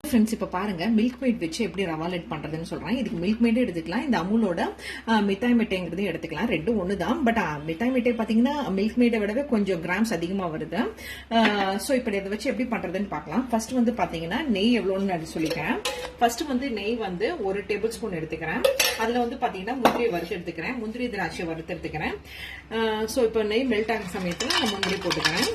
Friends, இப்போ பாருங்க milk mat வச்சு எப்படி ரவா லட் பண்றதுன்னு சொல்றேன். இதுக்கு மில்க் மேடே எடுத்துக்கலாம், இந்த அமுலோட மிட்டாய் மிட்டைங்கிறது எடுத்துக்கலாம். ரெண்டும் ஒன்று தான். பட் மிட்டாய் மிட்டை பார்த்தீங்கன்னா மில்க் மேடை விடவே கொஞ்சம் கிராம்ஸ் அதிகமாக வருது. ஸோ இப்போ இதை வச்சு எப்படி பண்றதுன்னு பார்க்கலாம். ஃபர்ஸ்ட் வந்து பார்த்தீங்கன்னா நெய் எவ்வளோன்னு நான் சொல்லிக்கிறேன். ஃபர்ஸ்ட் வந்து நெய் வந்து 1 டேபிள் ஸ்பூன் எடுத்துக்கிறேன். அதில் வந்து பார்த்தீங்கன்னா முந்திரியை வறுத்து எடுத்துக்கிறேன், முந்திரி திராட்சை வறுத்து எடுத்துக்கிறேன். ஸோ இப்போ நெய் மெல்ட் ஆகிற சமயத்தில் நான் முந்திரி போட்டுக்கிறேன்.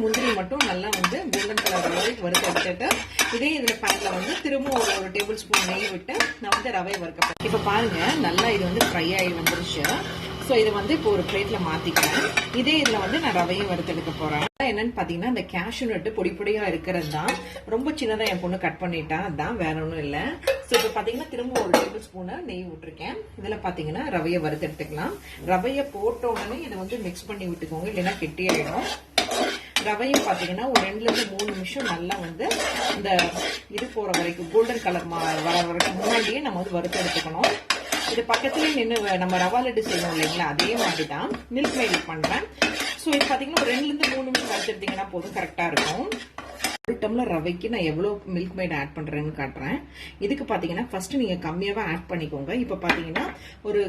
முந்திரி மட்டும் நல்லா வந்து கோல்டன் கலர் வரைக்கும் வறுத்து எடுத்துட்டு இதே இதுல பேன்ல வந்து திரும்ப ஒரு டேபிள் ஸ்பூன் நெய் விட்டு நான் வந்து ரவை வறுக்க. இப்ப பாருங்க நல்லா இது வந்து ஃப்ரை ஆகி வந்துருச்சு. ஸோ இதை வந்து இப்போ ஒரு பிளேட்ல மாத்திக்கிறேன். இதே இதுல வந்து நான் ரவையும் வறுத்து எடுக்க போறேன். என்னன்னு பாத்தீங்கன்னா இந்த கேஷ்யூ நட்டு பொடி பொடியா இருக்கிறது தான். ரொம்ப சின்னதா என் பொண்ணு கட் பண்ணிட்டா, அதான் வேற ஒன்றும் இல்லை. ஸோ இப்போ பாத்தீங்கன்னா திரும்ப ஒரு டேபிள் ஸ்பூனை நெய் விட்டுருக்கேன். இதுல பாத்தீங்கன்னா ரவையை வறுத்து எடுத்துக்கலாம். ரவையை போட்ட உடனே இதை வந்து மிக்ஸ் பண்ணி விட்டுக்கோங்க, இல்லைன்னா கெட்டி ஆயிடும். ரவையும் பாத்தீங்கன்னா ஒரு 2 to 3 நிமிஷம் நல்லா வந்து இந்த இது போற வரைக்கும் கோல்டன் கலர் வர வரைக்கும் முன்னாடியே நம்ம வந்து வறுத்து எடுத்துக்கணும். இது பக்கத்துலயே நின்று நம்ம ரவா லட்டு செய்வோம் இல்லைங்களா, அதே மாதிரி தான் மில்க் மேட் பண்றேன். ஸோ இது பாத்தீங்கன்னா ஒரு 2 to 3 நிமிஷம் வறுத்து எடுத்தீங்கன்னா போதும், கரெக்டா இருக்கும். ஒரு டம்ளர் ரவைக்கு நான் எவ்வளவு மில்க் மேட் ஆட் பண்றேன்னு காட்டுறேன். இதுக்கு பாத்தீங்கன்னா ஃபர்ஸ்ட் நீங்க கம்மியாவே ஆட் பண்ணிக்கோங்க. இப்ப பாத்தீங்கன்னா ஒரு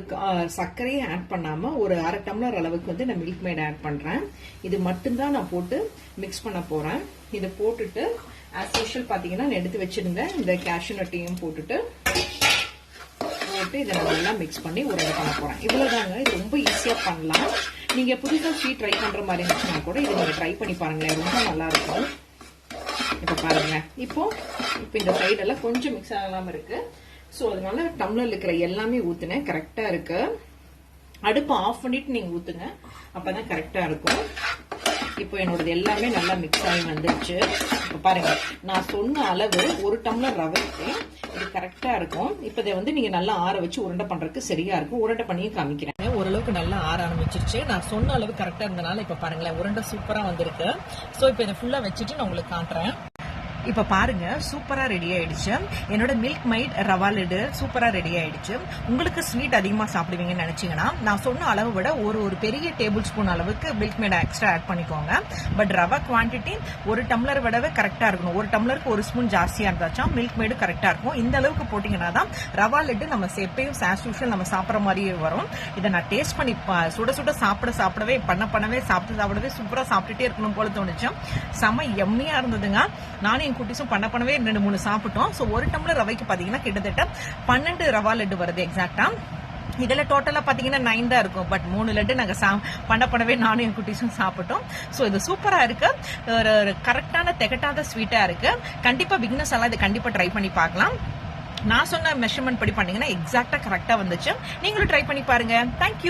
சர்க்கரையை ஆட் பண்ணாம ஒரு 1/2 டம்ளர் அளவுக்கு வந்து நான் மில்க் மேட் ஆட் பண்றேன். இது மட்டும்தான் நான் போட்டு மிக்ஸ் பண்ண போறேன். இதை போட்டுட்டு ஆஸ் யூஷுவல் பாத்தீங்கன்னா எடுத்து வச்சிருங்க. இந்த கேஷ்யூ நட்டையும் போட்டு இதை நல்லா மிக்ஸ் பண்ணி உருண்டை பண்ண போறேன். இவ்வளவுதாங்க. இது ரொம்ப ஈஸியா பண்ணலாம். நீங்க புதுசா ஸ்வீட் ட்ரை பண்ற மாதிரி இருந்துச்சுன்னா கூட இதை நீங்க ட்ரை பண்ணி பாருங்களேன், ரொம்ப நல்லா இருக்கும். இப்ப பாருங்க, இப்போ இந்த சைடெல்லாம் கொஞ்சம் மிக்ஸ் ஆகாம இருக்கு. ஸோ அதனால டம்ளர்ல இருக்கிற எல்லாமே ஊத்துனேன், கரெக்டா இருக்கு. அடுப்பு ஆஃப் பண்ணிட்டு நீங்க ஊத்துங்க, அப்பதான் கரெக்டா இருக்கும். இப்போ என்னோடது எல்லாமே நல்லா மிக்ஸ் ஆகி வந்துருச்சு. இப்போ பாருங்க, நான் சொன்ன அளவு 1 டம்ளர் ரவைக்கு இது கரெக்டா இருக்கும். இப்போ இதை வந்து நீங்க நல்லா ஆற வச்சு உருண்டை பண்றதுக்கு சரியா இருக்கும். உருண்டை பண்ணியும் காமிக்கிறேன். ஓரளவுக்கு நல்லா ஆற ஆரம்பிச்சிருச்சு. நான் சொன்ன அளவு கரெக்டா இருந்தனால இப்ப பாருங்களேன் உருண்டை சூப்பரா வந்திருக்கு. ஸோ இப்போ இதை ஃபுல்லா வச்சுட்டு நான் உங்களுக்கு காட்டுறேன். இப்ப பாருங்க சூப்பரா ரெடி ஆயிடுச்சு. என்னோட மில்க் மேட் ரவா லட்டு சூப்பரா ரெடி ஆயிடுச்சு. உங்களுக்கு ஸ்வீட் அதிகமா சாப்பிடுவீங்கன்னு நினைச்சீங்கன்னா நான் சொன்ன அளவு விட ஒரு பெரிய டேபிள் ஸ்பூன் அளவுக்கு மில்க் மேட் எக்ஸ்ட்ரா ஆட் பண்ணிக்கோங்க. பட் ரவா குவான்டிட்டி 1 டம்ளர் விடவே கரெக்டா இருக்கணும். 1 டம்ளருக்கு 1 ஸ்பூன் ஜாஸ்தியா இருந்தாச்சா மில்க் மேடு கரெக்டா இருக்கும். இந்த அளவுக்கு போட்டீங்கன்னா தான் ரவா லட்டு நம்ம எப்பயும் ஆஸ் யூஷுவல் நம்ம சாப்பிட்ற மாதிரியே வரும். இதை நான் டேஸ்ட் பண்ணி சுட சுட சாப்பிடவே பண்ணவே சாப்பிடவே சூப்பரா சாப்பிட்டுட்டே இருக்கணும் போல தோணுச்சு. செம எம்மியா இருந்ததுங்க. நானும் குட்டிஸும் பண்ணவே 2-3 சாப்பிட்டோம். ஸோ 1 டம்ளர் ரவைக்கு பாத்தீங்கன்னா கிட்டத்தட்ட 12 ரவா லட்டு வருது எக்ஸாக்டா. இதுல டோட்டலா பாத்தீங்கன்னா 9 தான் இருக்கும். பட் 3 லட்டு நாங்க பண்ணவே நானும் என் குட்டிஸும் சாப்பிட்டோம். ஸோ இது சூப்பரா இருக்கு, ஒரு கரெக்டான திகட்டாத ஸ்வீட்டா இருக்கு. கண்டிப்பா பிகினர்ஸ் எல்லாம் இது கண்டிப்பா ட்ரை பண்ணி பார்க்கலாம். நான் சொன்ன மெஷர்மெண்ட் படி பண்ணீங்கன்னா எக்ஸாக்டா கரெக்டா வந்துச்சு. நீங்களும் ட்ரை பண்ணி பாருங்க. தேங்க்யூ.